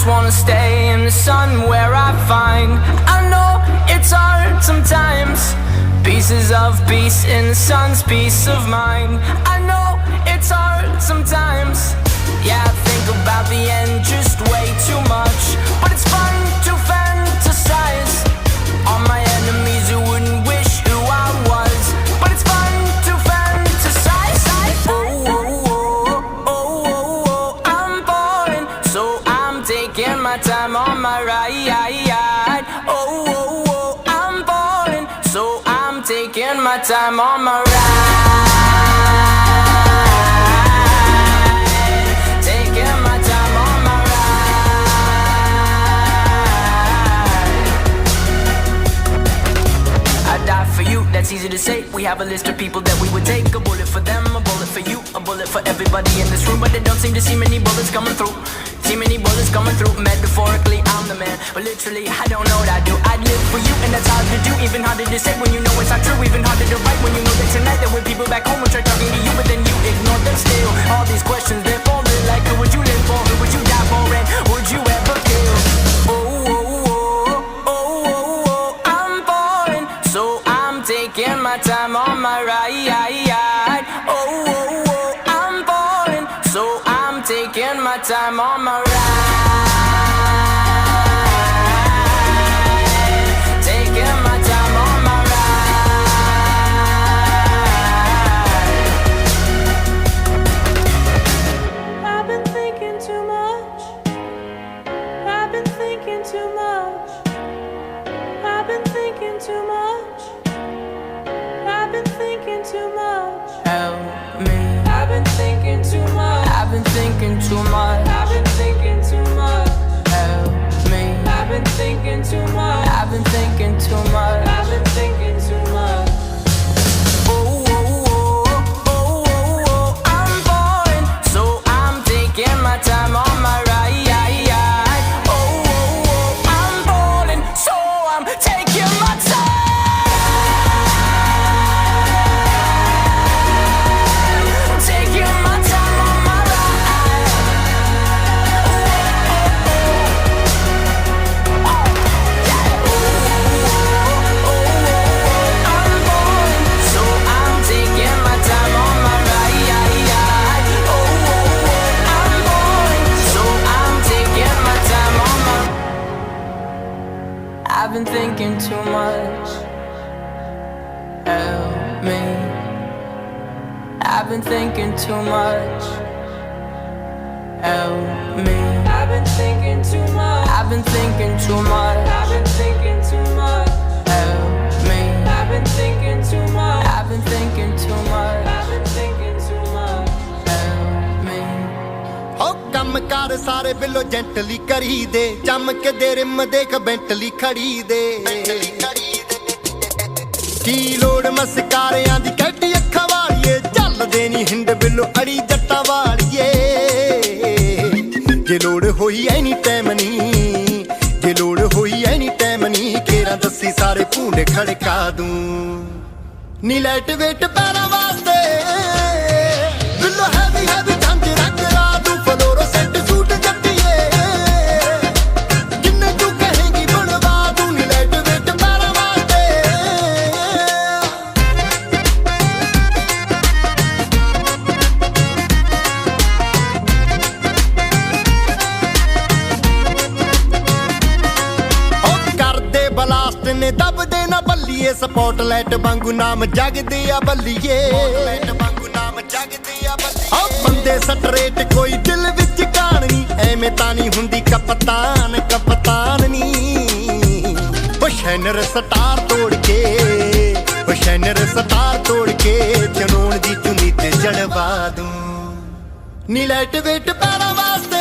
wanna stay in the sun where I find. I know it's hard sometimes. Pieces of peace in the sun's peace of mind. I know it's hard sometimes. Yeah, I think about the end just way too much, but it's fun to fantasize on my enemies who wouldn't wish who I was. But it's fun to fantasize. Oh, oh, oh, oh, oh, oh, I'm falling, so I'm taking my time on my ride. Oh, oh, oh, I'm falling, so I'm taking my time on my ride. That's easy to say. We have a list of people that we would take. A bullet for them, a bullet for you, a bullet for everybody in this room. But they don't seem to see many bullets coming through. See many bullets coming through. Metaphorically, I'm the man, but literally, I don't know what I do. I'd live for you, and that's hard to do. Even harder to say when you know it's not true. Even harder to write when you know that tonight there were people back home who tried talking to you, but then you ignore them still. All these questions, they're falling like, who would you live for? Who would you die for? And would you ever kill? Oh, oh, oh, oh, oh, oh, I'm falling, so I'm taking my time on my ride. Oh, oh, oh, I'm falling, so I'm taking my time on my ride. Taking my time on my ride. I've been thinking too much. I've been thinking too much. I've been thinking too much. I've been thinking too much. Help me. I've been thinking too much. I've been thinking too much. I've been thinking too much. Help me. I've been thinking too much. I've been thinking too much. I've been thinking too much. Oh, oh, oh, oh, oh, oh, I'm falling, so I'm taking my time on my ride. Oh, oh, oh, I'm falling, so I'm taking my time. Taking my time on my ride. Oh, oh, oh, oh, yeah. Oh, oh, oh, I'm falling, so I'm taking my time on my ride. Oh, oh, oh, I'm falling, so I'm taking my time on my. I've been thinking too much. Help me. I've been thinking too much. Help me. I've been thinking too much. I've been thinking too much. I've been thinking too much. Help me. I've been thinking too much. I've been thinking too much. I've been thinking too much. Help me. ਹੋ ਕੰਮ ਕਾਰ ਸਾਰੇ ਬਿੱਲੋ gently ਕਰੀ ਦੇ ਚਮ ਕੇ ਦੇ rim ਦੇਖ Bentley ਖੜੀ ਦੇ ਕੀ ਲੋੜ ਮਸਕਾਰਿਆਂ ਦੀ ਕੱਢੀ ਅੱਖਾਂ ਵਾਲੀਏ ਚੱਲਦੇ ਨੀ ਹਿੰਡ ਬਿੱਲੋ ਅੜੀ ਜੱਟਾਂ ਵਾਲੀਏ ਜੇ ਲੋੜ ਹੋਈ ਐਨੀ ਟਾਈਮ ਨੀ ਜੇ ਲੋੜ ਹੋਈ ਐਨੀ ਟਾਈਮ ਨੀ ਕੇਰਾਂ ਦੱਸੀ ਸਾਰੇ ਭੂੰਡ ਖੜਕਾ ਦੂੰ ਨੀ ਲਾਈਟ ਵੇਟ ਪੈਰਾਂ ਵਾਸਤੇ ਬਿੱਲੋ ਹੈਵੀ ਹੈਵੀ ਝੰਜ ਰੰਗ ਰਾ ਦੂੰ ਫਲੋਰੋਸੈਂਟ ਸੂਟ ਜੱਟੀਏ ਜਿੰਨੇ ਤੂੰ ਕਹੇਂਗੀ ਬਣਵਾ ਦੂੰ ਨੀ ਲਾਈਟ ਵੇਟ ਪੈਰਾਂ ਵਾਸਤੇ ਉਹ ਕਰਦੇ ਬਲਾਸਟ ਨੇ ਦਬਦੇ ਨਾ ਬੱਲੀਏ ਸਪੌਟਲਾਈਟ ਵਾਂਗੂ ਨਾਮ ਜਗਦੇ ਆ ਬੱਲੀਏ ਆ ਬੰਦੇ ਸਟਰੇਟ ਕੋਈ ਦਿਲ ਵਿੱਚ ਕਹਾਣੀ ਐਵੇਂ ਤਾਂ ਨਹੀਂ ਹੁੰਦੀ ਕਪਤਾਨ ਕਪਤਾਨ ਨੀ ਉਹ ਸ਼ੈਨਰ ਸਟਾਰ ਤੋੜ ਕੇ ਉਹ ਸ਼ੈਨਰ ਸਟਾਰ ਤੋੜ ਕੇ ਚਨੋਣ ਦੀ ਚੁੰਨੀ ਤੇ ਜੜਵਾ ਦੂੰ ਨੀ ਲਾਈਟ ਵੇਟ ਪੈਰਾਂ ਵਾਸਤੇ